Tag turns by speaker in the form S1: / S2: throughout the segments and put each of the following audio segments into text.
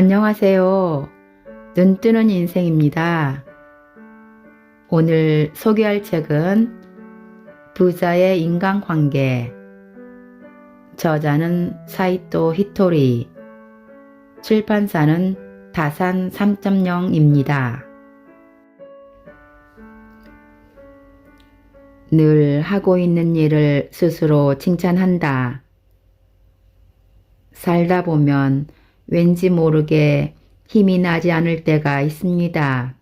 S1: 안녕하세요. 눈뜨는 인생입니다. 오늘 소개할 책은 부자의 인간관계, 저자는 사이토 히토리, 출판사는 다산 3.0입니다. 늘 하고 있는 일을 스스로 칭찬한다. 살다 보면 왠지 모르게 힘이 나지 않을 때가 있습니다.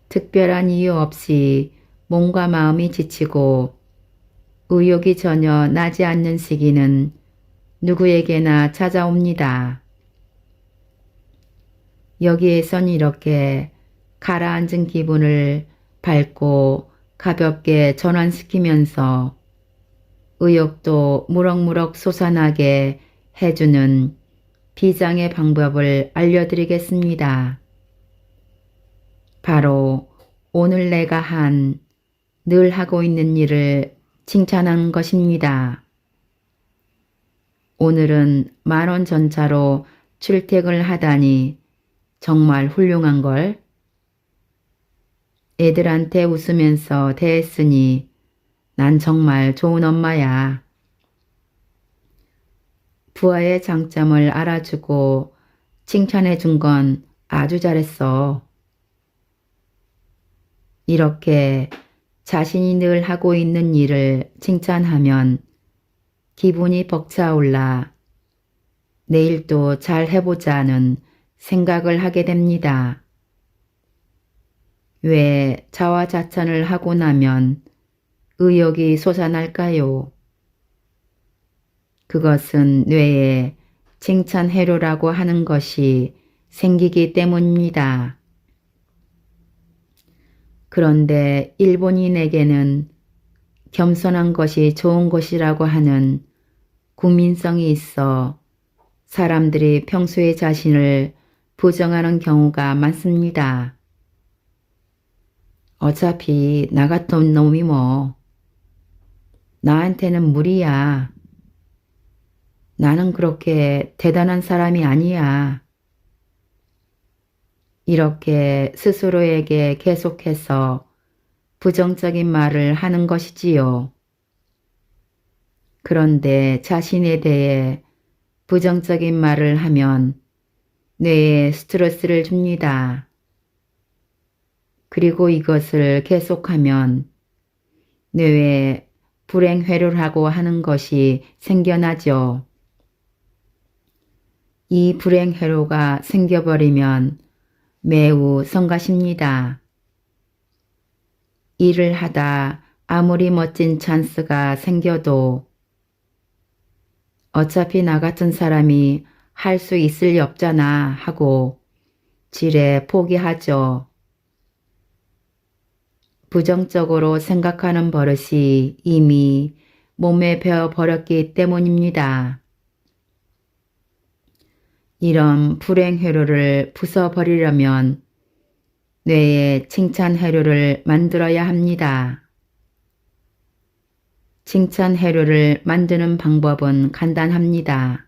S1: 특별한 이유 없이 몸과 마음이 지치고 의욕이 전혀 나지 않는 시기는 누구에게나 찾아옵니다. 여기에선 이렇게 가라앉은 기분을 밝고 가볍게 전환시키면서 의욕도 무럭무럭 솟아나게 해주는 비장의 방법을 알려드리겠습니다. 바로 오늘 내가 늘 하고 있는 일을 칭찬하는 것입니다. 오늘은 10,000원 전차로 출퇴근을 하다니 정말 훌륭한걸. 애들한테 웃으면서 대했으니 난 정말 좋은 엄마야. 부하의 장점을 알아주고 칭찬해 준 건 아주 잘했어. 이렇게 자신이 늘 하고 있는 일을 칭찬하면 기분이 벅차올라 내일 또 잘 해보자는 생각을 하게 됩니다. 왜 자화자찬을 하고 나면 의욕이 솟아날까요? 그것은 뇌에 칭찬 회로라고 하는 것이 생기기 때문입니다. 그런데 일본인에게는 겸손한 것이 좋은 것이라고 하는 국민성이 있어 사람들이 평소에 자신을 부정하는 경우가 많습니다. 어차피 나 같은 놈이 뭐. 나한테는 무리야. 나는 그렇게 대단한 사람이 아니야. 이렇게 스스로에게 계속해서 부정적인 말을 하는 것이지요. 그런데 자신에 대해 부정적인 말을 하면 뇌에 스트레스를 줍니다. 그리고 이것을 계속하면 뇌에 불행회로라고 하는 것이 생겨나죠. 이 불행회로가 생겨버리면 매우 성가십니다. 일을 하다 아무리 멋진 찬스가 생겨도 어차피 나 같은 사람이 할 수 있을 리 없잖아 하고 지레 포기하죠. 부정적으로 생각하는 버릇이 이미 몸에 배어버렸기 때문입니다. 이런 불행회로를 부숴버리려면 뇌에 칭찬회로를 만들어야 합니다. 칭찬회로를 만드는 방법은 간단합니다.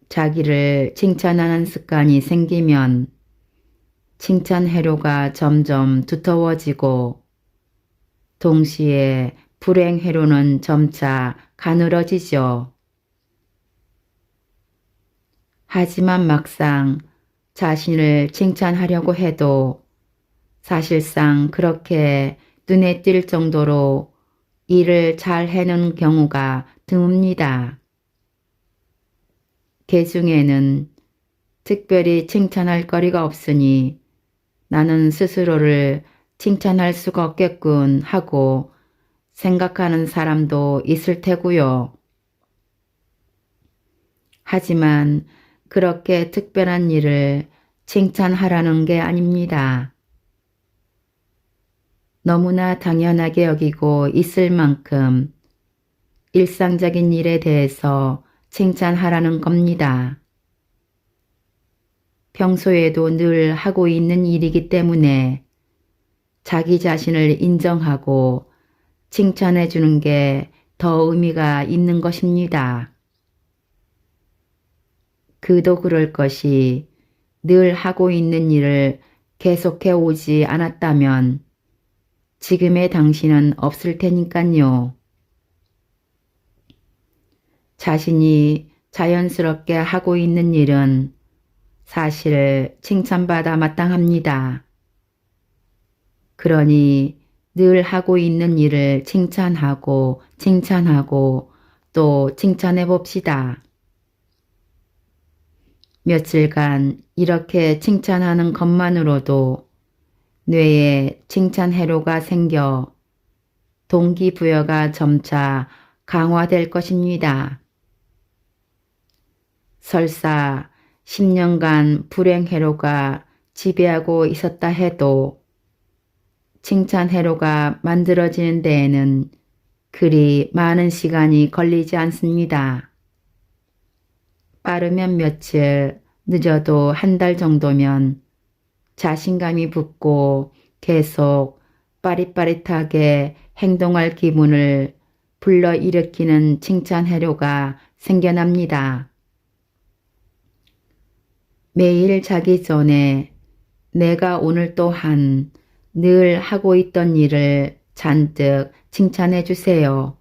S1: 자기를 칭찬하는 습관이 생기면 칭찬회로가 점점 두터워지고 동시에 불행회로는 점차 가늘어지죠. 하지만 막상 자신을 칭찬하려고 해도 사실상 그렇게 눈에 띌 정도로 일을 잘 해내는 경우가 드뭅니다. 그 중에는 특별히 칭찬할 거리가 없으니 나는 스스로를 칭찬할 수가 없겠군 하고 생각하는 사람도 있을 테고요. 하지만 그렇게 특별한 일을 칭찬하라는 게 아닙니다. 너무나 당연하게 여기고 있을 만큼 일상적인 일에 대해서 칭찬하라는 겁니다. 평소에도 늘 하고 있는 일이기 때문에 자기 자신을 인정하고 칭찬해 주는 게 더 의미가 있는 것입니다. 그도 그럴 것이 늘 하고 있는 일을 계속해 오지 않았다면 지금의 당신은 없을 테니깐요. 자신이 자연스럽게 하고 있는 일은 사실 칭찬받아 마땅합니다. 그러니 늘 하고 있는 일을 칭찬하고 또 칭찬해 봅시다. 며칠간 이렇게 칭찬하는 것만으로도 뇌에 칭찬 회로가 생겨 동기부여가 점차 강화될 것입니다. 설사 10년간 불행 회로가 지배하고 있었다 해도 칭찬 회로가 만들어지는 데에는 그리 많은 시간이 걸리지 않습니다. 빠르면 며칠, 늦어도 한 달 정도면 자신감이 붙고 계속 빠릿빠릿하게 행동할 기분을 불러일으키는 칭찬 회로가 생겨납니다. 매일 자기 전에 내가 오늘 또한 늘 하고 있던 일을 잔뜩 칭찬해 주세요.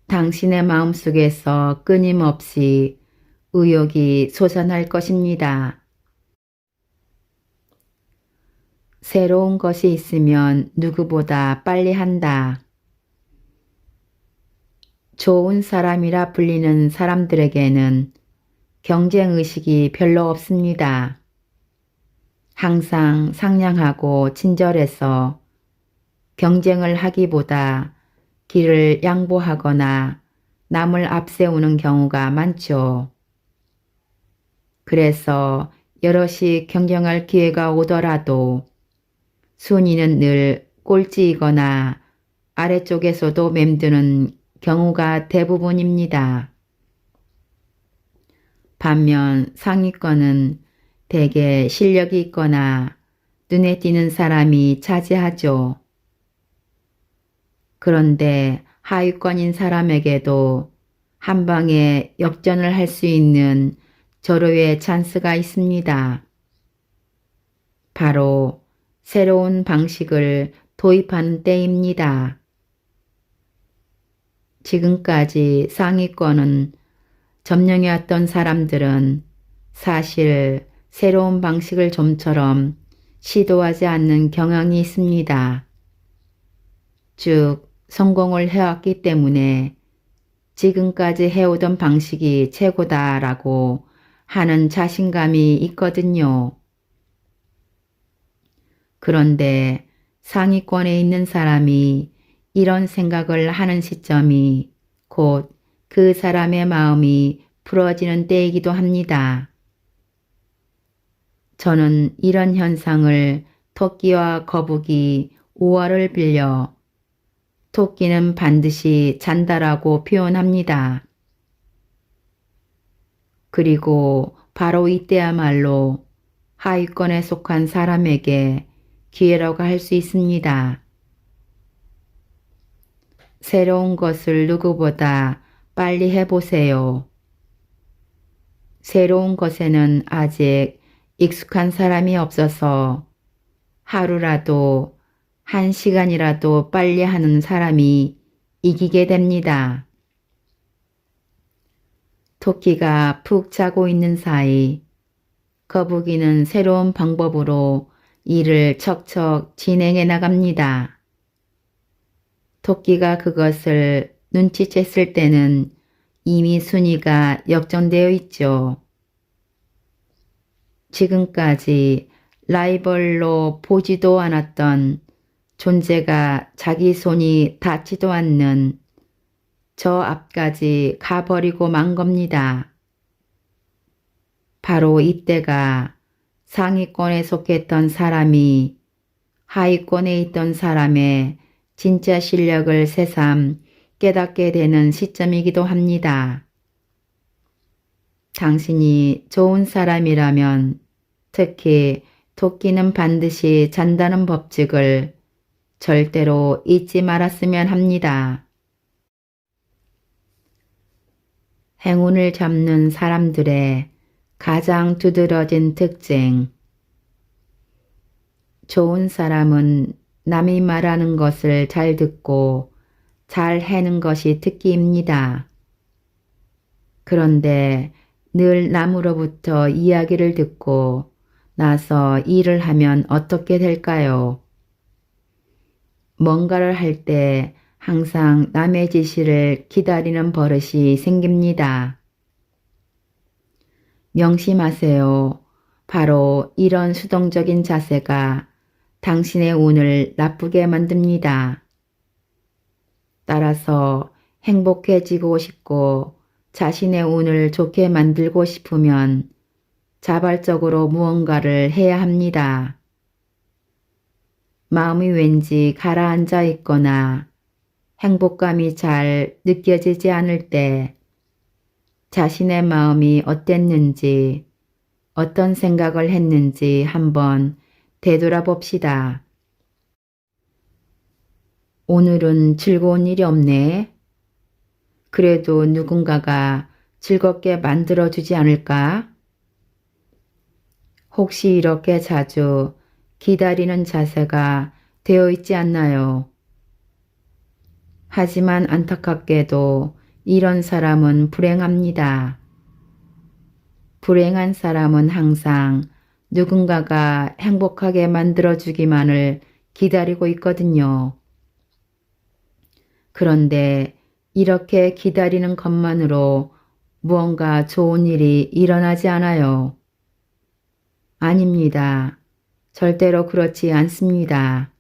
S1: 당신의 마음속에서 끊임없이 의욕이 솟아날 것입니다. 새로운 것이 있으면 누구보다 빨리 한다. 좋은 사람이라 불리는 사람들에게는 경쟁의식이 별로 없습니다. 항상 상냥하고 친절해서 경쟁을 하기보다 길을 양보하거나 남을 앞세우는 경우가 많죠. 그래서 여럿이 경쟁할 기회가 오더라도 순위는 늘 꼴찌이거나 아래쪽에서도 맴드는 경우가 대부분입니다. 반면 상위권은 대개 실력이 있거나 눈에 띄는 사람이 차지하죠. 그런데 하위권인 사람에게도 한 방에 역전을 할 수 있는 절호의 찬스가 있습니다. 바로 새로운 방식을 도입하는 때입니다. 지금까지 상위권은 점령해왔던 사람들은 사실 새로운 방식을 좀처럼 시도하지 않는 경향이 있습니다. 쭉 성공을 해왔기 때문에 지금까지 해오던 방식이 최고다라고 하는 자신감이 있거든요. 그런데 상위권에 있는 사람이 이런 생각을 하는 시점이 곧 그 사람의 마음이 풀어지는 때이기도 합니다. 저는 이런 현상을 토끼와 거북이 우월을 빌려 토끼는 반드시 잔다라고 표현합니다. 그리고 바로 이때야말로 하위권에 속한 사람에게 기회라고 할 수 있습니다. 새로운 것을 누구보다 빨리 해보세요. 새로운 것에는 아직 익숙한 사람이 없어서 하루라도 1시간이라도 빨리 하는 사람이 이기게 됩니다. 토끼가 푹 자고 있는 사이 거북이는 새로운 방법으로 일을 척척 진행해 나갑니다. 토끼가 그것을 눈치챘을 때는 이미 순위가 역전되어 있죠. 지금까지 라이벌로 보지도 않았던 존재가 자기 손이 닿지도 않는 저 앞까지 가버리고 만 겁니다. 바로 이때가 상위권에 속했던 사람이 하위권에 있던 사람의 진짜 실력을 새삼 깨닫게 되는 시점이기도 합니다. 당신이 좋은 사람이라면 특히 토끼는 반드시 잔다는 법칙을 절대로 잊지 말았으면 합니다. 행운을 잡는 사람들의 가장 두드러진 특징. 좋은 사람은 남이 말하는 것을 잘 듣고 잘 해는 것이 특기입니다. 그런데 늘 남으로부터 이야기를 듣고 나서 일을 하면 어떻게 될까요? 뭔가를 할 때 항상 남의 지시를 기다리는 버릇이 생깁니다. 명심하세요. 바로 이런 수동적인 자세가 당신의 운을 나쁘게 만듭니다. 따라서 행복해지고 싶고 자신의 운을 좋게 만들고 싶으면 자발적으로 무언가를 해야 합니다. 마음이 왠지 가라앉아 있거나 행복감이 잘 느껴지지 않을 때 자신의 마음이 어땠는지, 어떤 생각을 했는지 한번 되돌아봅시다. 오늘은 즐거운 일이 없네. 그래도 누군가가 즐겁게 만들어주지 않을까? 혹시 이렇게 자주 기다리는 자세가 되어 있지 않나요? 하지만 안타깝게도 이런 사람은 불행합니다. 불행한 사람은 항상 누군가가 행복하게 만들어주기만을 기다리고 있거든요. 그런데 이렇게 기다리는 것만으로 무언가 좋은 일이 일어나지 않아요. 아닙니다. 절대로 그렇지 않습니다.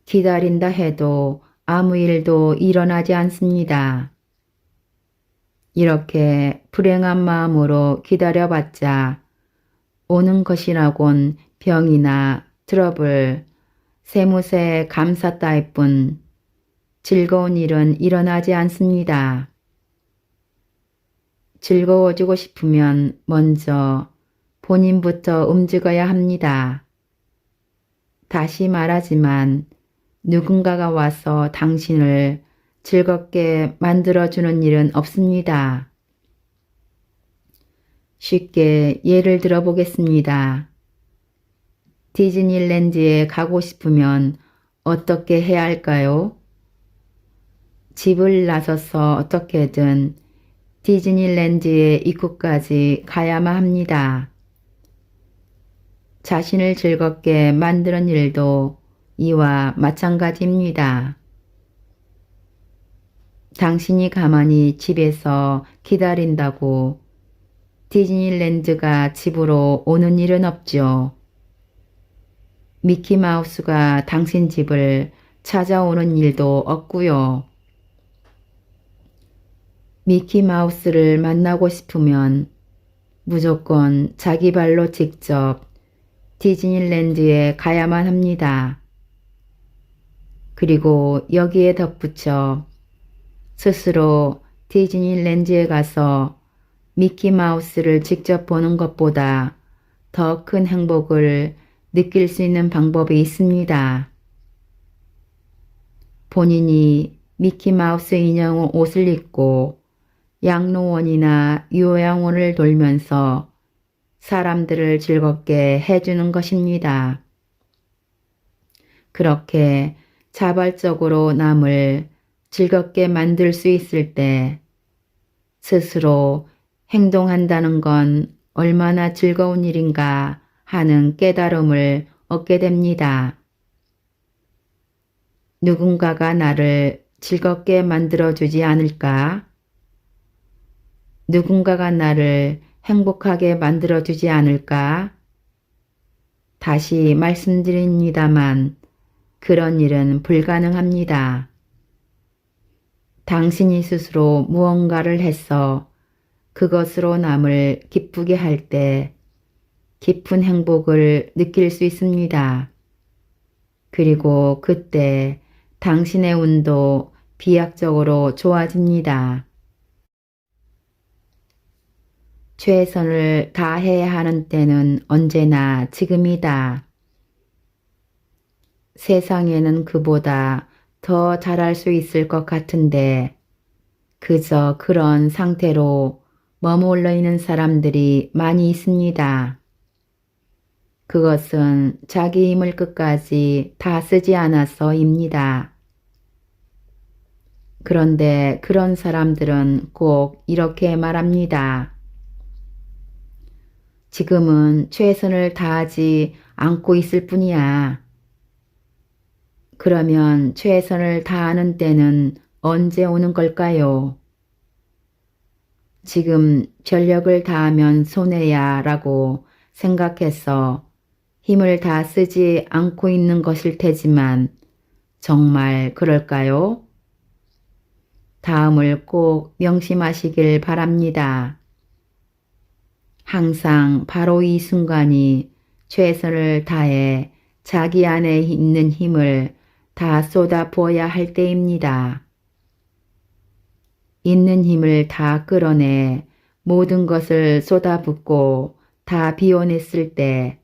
S1: 기다린다 해도 아무 일도 일어나지 않습니다. 이렇게 불행한 마음으로 기다려봤자 오는 것이라곤 병이나 트러블, 세무새 감사 따위 뿐 즐거운 일은 일어나지 않습니다. 즐거워지고 싶으면 먼저 본인부터 움직여야 합니다. 다시 말하지만 누군가가 와서 당신을 즐겁게 만들어주는 일은 없습니다. 쉽게 예를 들어 보겠습니다. 디즈니랜드에 가고 싶으면 어떻게 해야 할까요? 집을 나서서 어떻게든 디즈니랜드의 입구까지 가야만 합니다. 자신을 즐겁게 만드는 일도 이와 마찬가지입니다. 당신이 가만히 집에서 기다린다고 디즈니랜드가 집으로 오는 일은 없죠. 미키마우스가 당신 집을 찾아오는 일도 없고요. 미키마우스를 만나고 싶으면 무조건 자기 발로 직접 디즈니랜드에 가야만 합니다. 그리고 여기에 덧붙여 스스로 디즈니랜드에 가서 미키마우스를 직접 보는 것보다 더 큰 행복을 느낄 수 있는 방법이 있습니다. 본인이 미키마우스 인형 옷을 입고 양로원이나 요양원을 돌면서 사람들을 즐겁게 해주는 것입니다. 그렇게 자발적으로 남을 즐겁게 만들 수 있을 때 스스로 행동한다는 건 얼마나 즐거운 일인가 하는 깨달음을 얻게 됩니다. 누군가가 나를 즐겁게 만들어주지 않을까? 누군가가 나를 행복하게 만들어주지 않을까? 다시 말씀드립니다만 그런 일은 불가능합니다. 당신이 스스로 무언가를 해서 그것으로 남을 기쁘게 할 때 깊은 행복을 느낄 수 있습니다. 그리고 그때 당신의 운도 비약적으로 좋아집니다. 최선을 다해야 하는 때는 언제나 지금이다. 세상에는 그보다 더 잘할 수 있을 것 같은데 그저 그런 상태로 머물러 있는 사람들이 많이 있습니다. 그것은 자기 힘을 끝까지 다 쓰지 않아서입니다. 그런데 그런 사람들은 꼭 이렇게 말합니다. 지금은 최선을 다하지 않고 있을 뿐이야. 그러면 최선을 다하는 때는 언제 오는 걸까요? 지금 전력을 다하면 손해야 라고 생각해서 힘을 다 쓰지 않고 있는 것일 테지만 정말 그럴까요? 다음을 꼭 명심하시길 바랍니다. 항상 바로 이 순간이 최선을 다해 자기 안에 있는 힘을 다 쏟아 부어야 할 때입니다. 있는 힘을 다 끌어내 모든 것을 쏟아붓고 다 비워냈을 때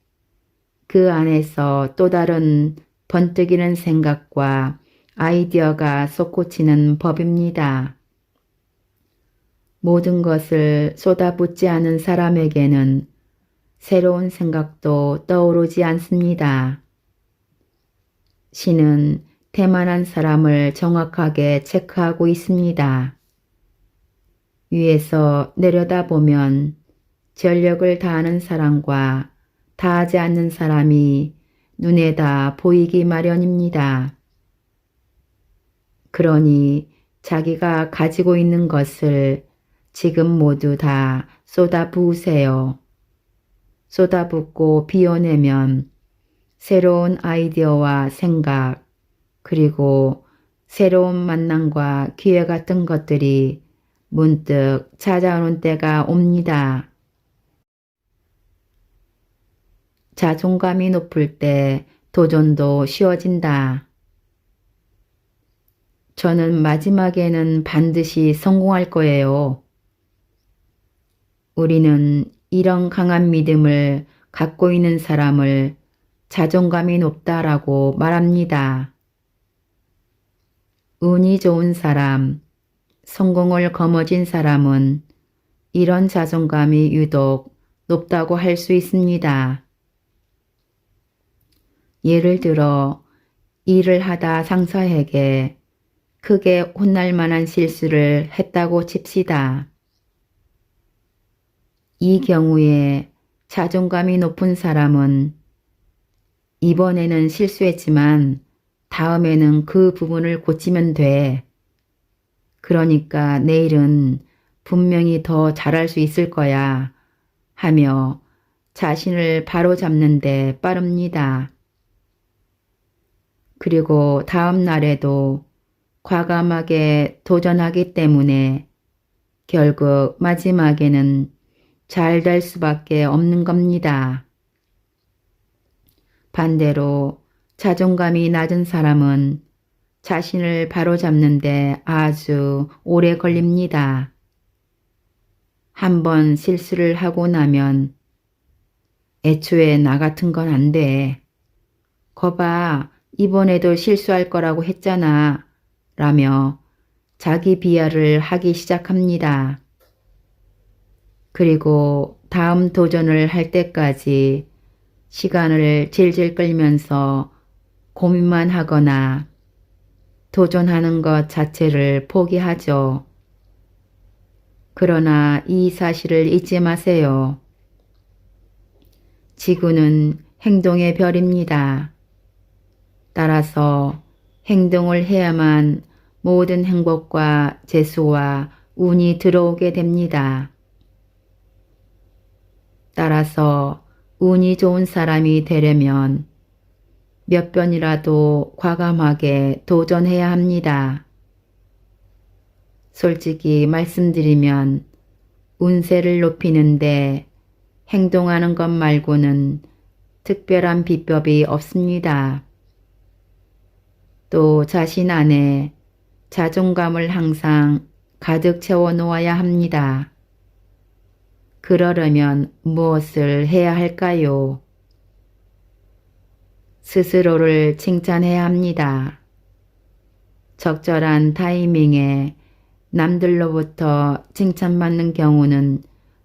S1: 그 안에서 또 다른 번뜩이는 생각과 아이디어가 솟구치는 법입니다. 모든 것을 쏟아붓지 않은 사람에게는 새로운 생각도 떠오르지 않습니다. 신은 태만한 사람을 정확하게 체크하고 있습니다. 위에서 내려다보면 전력을 다하는 사람과 다하지 않는 사람이 눈에 다 보이기 마련입니다. 그러니 자기가 가지고 있는 것을 지금 모두 다 쏟아부으세요. 쏟아붓고 비워내면 새로운 아이디어와 생각, 그리고 새로운 만남과 기회 같은 것들이 문득 찾아오는 때가 옵니다. 자존감이 높을 때 도전도 쉬워진다. 저는 마지막에는 반드시 성공할 거예요. 우리는 이런 강한 믿음을 갖고 있는 사람을 자존감이 높다라고 말합니다. 운이 좋은 사람, 성공을 거머쥔 사람은 이런 자존감이 유독 높다고 할 수 있습니다. 예를 들어 일을 하다 상사에게 크게 혼날 만한 실수를 했다고 칩시다. 이 경우에 자존감이 높은 사람은 이번에는 실수했지만 다음에는 그 부분을 고치면 돼. 그러니까 내일은 분명히 더 잘할 수 있을 거야 하며 자신을 바로잡는 데 빠릅니다. 그리고 다음 날에도 과감하게 도전하기 때문에 결국 마지막에는 잘 될 수밖에 없는 겁니다. 반대로 자존감이 낮은 사람은 자신을 바로잡는데 아주 오래 걸립니다. 한번 실수를 하고 나면 애초에 나 같은 건 안 돼. 거봐, 이번에도 실수할 거라고 했잖아. 라며 자기 비하를 하기 시작합니다. 그리고 다음 도전을 할 때까지 시간을 질질 끌면서 고민만 하거나 도전하는 것 자체를 포기하죠. 그러나 이 사실을 잊지 마세요. 지구는 행동의 별입니다. 따라서 행동을 해야만 모든 행복과 재수와 운이 들어오게 됩니다. 따라서 운이 좋은 사람이 되려면 몇 번이라도 과감하게 도전해야 합니다. 솔직히 말씀드리면 운세를 높이는데 행동하는 것 말고는 특별한 비법이 없습니다. 또 자신 안에 자존감을 항상 가득 채워 놓아야 합니다. 그러려면 무엇을 해야 할까요? 스스로를 칭찬해야 합니다. 적절한 타이밍에 남들로부터 칭찬받는 경우는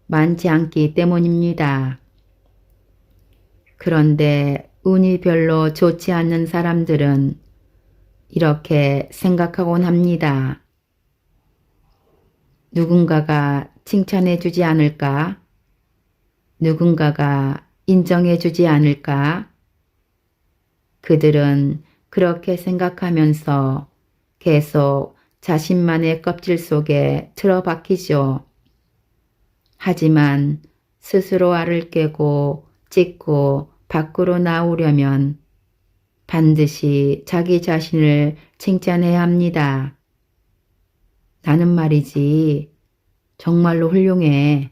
S1: 많지 않기 때문입니다. 그런데 운이 별로 좋지 않는 사람들은 이렇게 생각하곤 합니다. 누군가가 칭찬해 주지 않을까? 누군가가 인정해 주지 않을까? 그들은 그렇게 생각하면서 계속 자신만의 껍질 속에 틀어박히죠. 하지만 스스로 알을 깨고 찢고 밖으로 나오려면 반드시 자기 자신을 칭찬해야 합니다. 나는 말이지 정말로 훌륭해.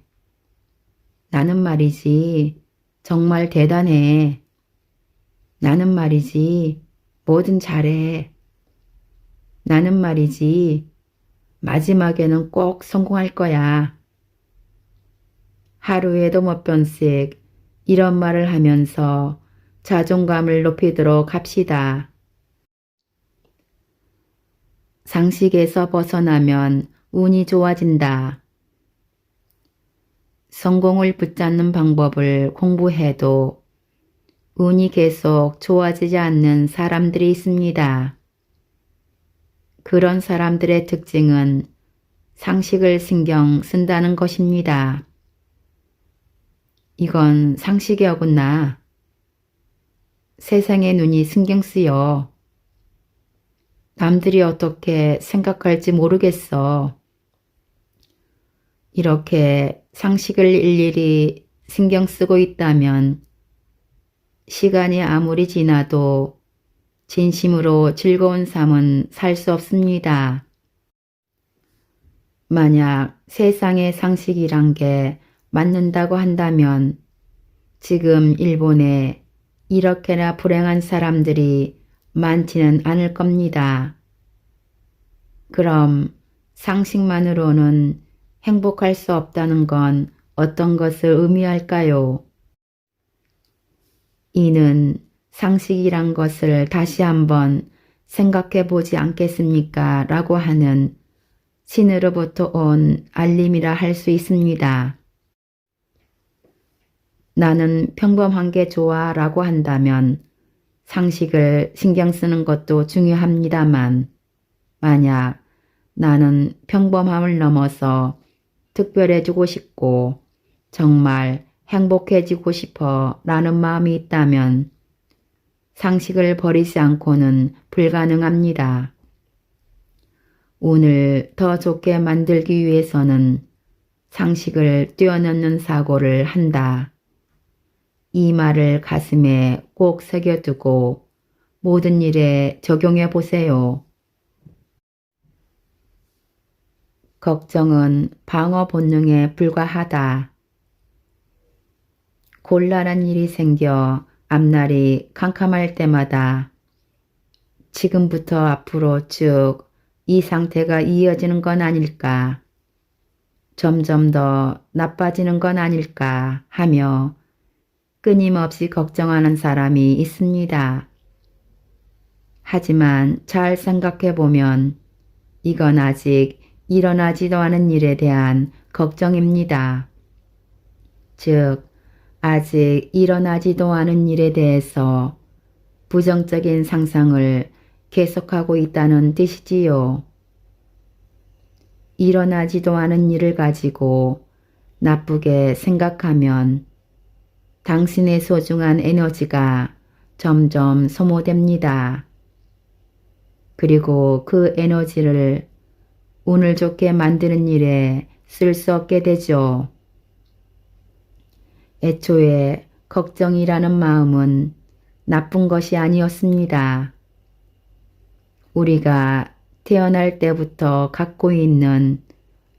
S1: 나는 말이지 정말 대단해. 나는 말이지 뭐든 잘해. 나는 말이지 마지막에는 꼭 성공할 거야. 하루에도 몇 번씩 이런 말을 하면서 자존감을 높이도록 합시다. 상식에서 벗어나면 운이 좋아진다. 성공을 붙잡는 방법을 공부해도 운이 계속 좋아지지 않는 사람들이 있습니다. 그런 사람들의 특징은 상식을 신경 쓴다는 것입니다. 이건 상식에 어긋나. 세상의 눈이 신경 쓰여. 남들이 어떻게 생각할지 모르겠어. 이렇게 상식을 일일이 신경 쓰고 있다면 시간이 아무리 지나도 진심으로 즐거운 삶은 살 수 없습니다. 만약 세상의 상식이란 게 맞는다고 한다면 지금 일본에 이렇게나 불행한 사람들이 많지는 않을 겁니다. 그럼 상식만으로는 행복할 수 없다는 건 어떤 것을 의미할까요? 이는 상식이란 것을 다시 한번 생각해 보지 않겠습니까? 라고 하는 신으로부터 온 알림이라 할 수 있습니다. 나는 평범한 게 좋아 라고 한다면 상식을 신경 쓰는 것도 중요합니다만 만약 나는 평범함을 넘어서 특별해지고 싶고 정말 행복해지고 싶어 라는 마음이 있다면 상식을 버리지 않고는 불가능합니다. 운을 더 좋게 만들기 위해서는 상식을 뛰어넘는 사고를 한다. 이 말을 가슴에 꼭 새겨두고 모든 일에 적용해 보세요. 걱정은 방어 본능에 불과하다. 곤란한 일이 생겨 앞날이 캄캄할 때마다 지금부터 앞으로 쭉 이 상태가 이어지는 건 아닐까, 점점 더 나빠지는 건 아닐까 하며 끊임없이 걱정하는 사람이 있습니다. 하지만 잘 생각해 보면 이건 아직 일어나지도 않은 일에 대한 걱정입니다. 즉, 아직 일어나지도 않은 일에 대해서 부정적인 상상을 계속하고 있다는 뜻이지요. 일어나지도 않은 일을 가지고 나쁘게 생각하면 당신의 소중한 에너지가 점점 소모됩니다. 그리고 그 에너지를 운을 좋게 만드는 일에 쓸 수 없게 되죠. 애초에 걱정이라는 마음은 나쁜 것이 아니었습니다. 우리가 태어날 때부터 갖고 있는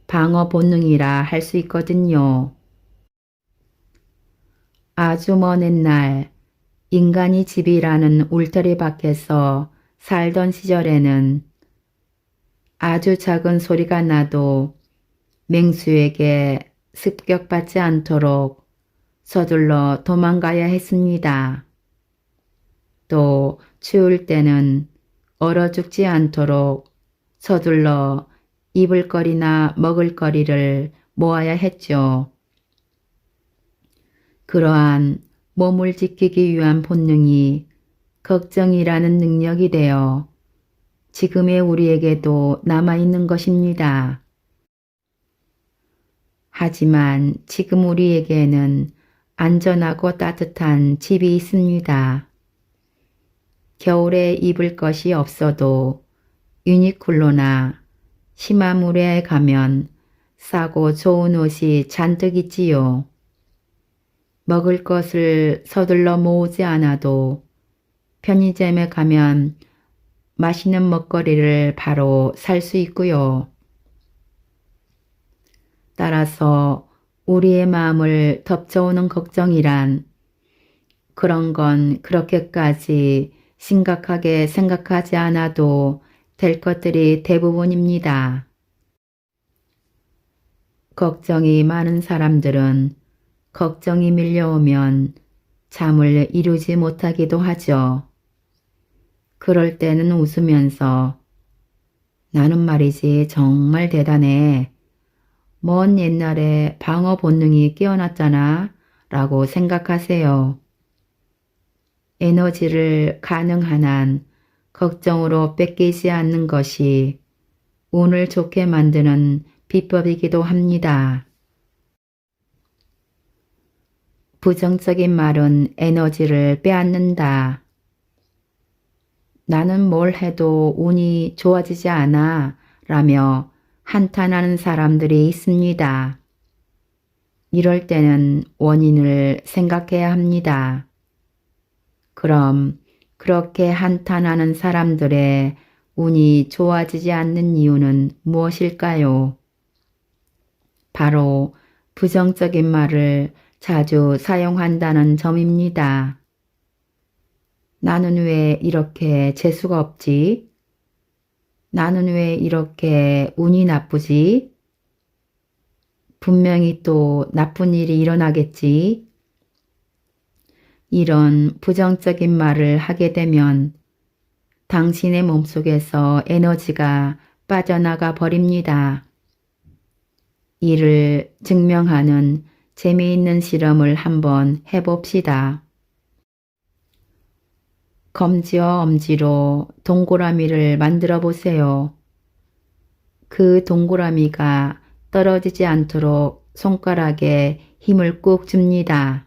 S1: 방어 본능이라 할 수 있거든요. 아주 먼 옛날 인간이 집이라는 울타리 밖에서 살던 시절에는 아주 작은 소리가 나도 맹수에게 습격받지 않도록 서둘러 도망가야 했습니다. 또 추울 때는 얼어 죽지 않도록 서둘러 입을 거리나 먹을 거리를 모아야 했죠. 그러한 몸을 지키기 위한 본능이 걱정이라는 능력이 되어 지금의 우리에게도 남아있는 것입니다. 하지만 지금 우리에게는 안전하고 따뜻한 집이 있습니다. 겨울에 입을 것이 없어도 유니클로나 시마물에 가면 싸고 좋은 옷이 잔뜩 있지요. 먹을 것을 서둘러 모으지 않아도 편의점에 가면 맛있는 먹거리를 바로 살 수 있고요. 따라서 우리의 마음을 덮쳐오는 걱정이란 그런 건 그렇게까지 심각하게 생각하지 않아도 될 것들이 대부분입니다. 걱정이 많은 사람들은 걱정이 밀려오면 잠을 이루지 못하기도 하죠. 그럴 때는 웃으면서 나는 말이지 정말 대단해. 먼 옛날에 방어 본능이 깨어났잖아 라고 생각하세요. 에너지를 가능한 한 걱정으로 뺏기지 않는 것이 운을 좋게 만드는 비법이기도 합니다. 부정적인 말은 에너지를 빼앗는다. 나는 뭘 해도 운이 좋아지지 않아 라며 한탄하는 사람들이 있습니다. 이럴 때는 원인을 생각해야 합니다. 그럼 그렇게 한탄하는 사람들의 운이 좋아지지 않는 이유는 무엇일까요? 바로 부정적인 말을 자주 사용한다는 점입니다. 나는 왜 이렇게 재수가 없지? 나는 왜 이렇게 운이 나쁘지? 분명히 또 나쁜 일이 일어나겠지? 이런 부정적인 말을 하게 되면 당신의 몸속에서 에너지가 빠져나가 버립니다. 이를 증명하는 재미있는 실험을 한번 해봅시다. 검지와 엄지로 동그라미를 만들어 보세요. 그 동그라미가 떨어지지 않도록 손가락에 힘을 꾹 줍니다.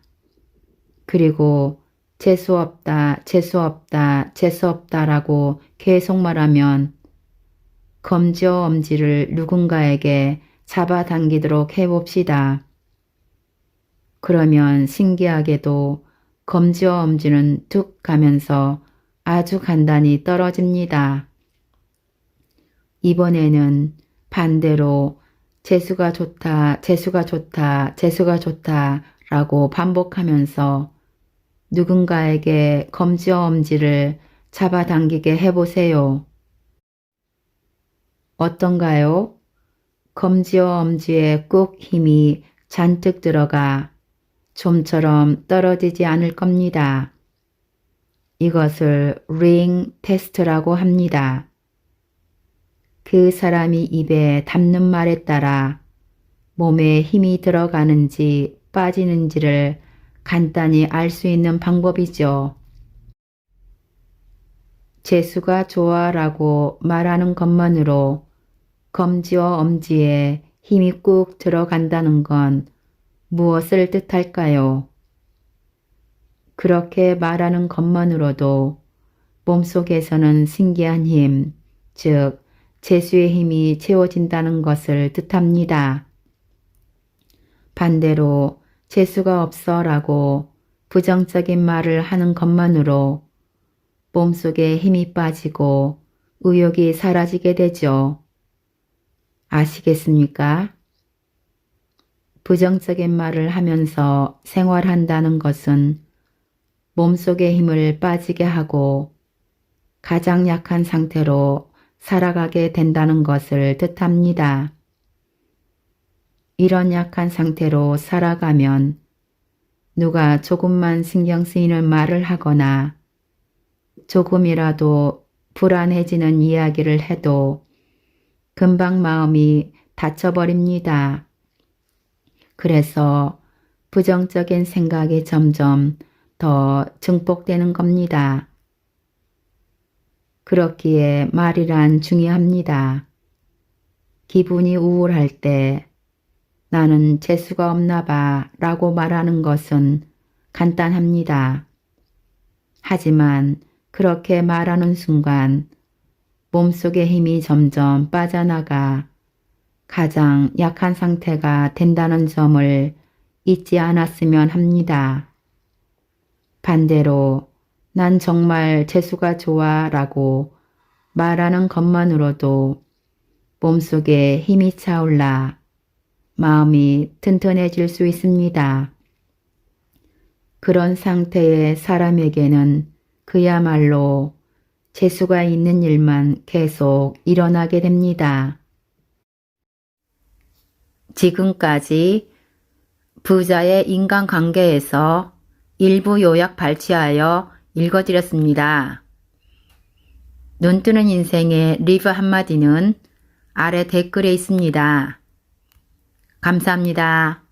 S1: 그리고 재수없다, 재수없다, 재수없다 라고 계속 말하면 검지와 엄지를 누군가에게 잡아당기도록 해봅시다. 그러면 신기하게도 검지와 엄지는 툭 가면서 아주 간단히 떨어집니다. 이번에는 반대로 재수가 좋다, 재수가 좋다, 재수가 좋다 라고 반복하면서 누군가에게 검지와 엄지를 잡아당기게 해보세요. 어떤가요? 검지와 엄지에 꾹 힘이 잔뜩 들어가 좀처럼 떨어지지 않을 겁니다. 이것을 링 테스트라고 합니다. 그 사람이 입에 담는 말에 따라 몸에 힘이 들어가는지 빠지는지를 간단히 알 수 있는 방법이죠. 재수가 좋아 라고 말하는 것만으로 검지와 엄지에 힘이 꾹 들어간다는 건 무엇을 뜻할까요? 그렇게 말하는 것만으로도 몸속에서는 신기한 힘, 즉 재수의 힘이 채워진다는 것을 뜻합니다. 반대로 재수가 없어 라고 부정적인 말을 하는 것만으로 몸속에 힘이 빠지고 의욕이 사라지게 되죠. 아시겠습니까? 부정적인 말을 하면서 생활한다는 것은 몸속의 힘을 빠지게 하고 가장 약한 상태로 살아가게 된다는 것을 뜻합니다. 이런 약한 상태로 살아가면 누가 조금만 신경 쓰이는 말을 하거나 조금이라도 불안해지는 이야기를 해도 금방 마음이 닫혀버립니다. 그래서 부정적인 생각이 점점 더 증폭되는 겁니다. 그렇기에 말이란 중요합니다. 기분이 우울할 때 나는 재수가 없나 봐 라고 말하는 것은 간단합니다. 하지만 그렇게 말하는 순간 몸속의 힘이 점점 빠져나가 가장 약한 상태가 된다는 점을 잊지 않았으면 합니다. 반대로 난 정말 재수가 좋아 라고 말하는 것만으로도 몸속에 힘이 차올라 마음이 튼튼해질 수 있습니다. 그런 상태의 사람에게는 그야말로 재수가 있는 일만 계속 일어나게 됩니다. 지금까지 부자의 인간관계에서 일부 요약 발췌하여 읽어드렸습니다. 눈뜨는 인생의 리뷰 한마디는 아래 댓글에 있습니다. 감사합니다.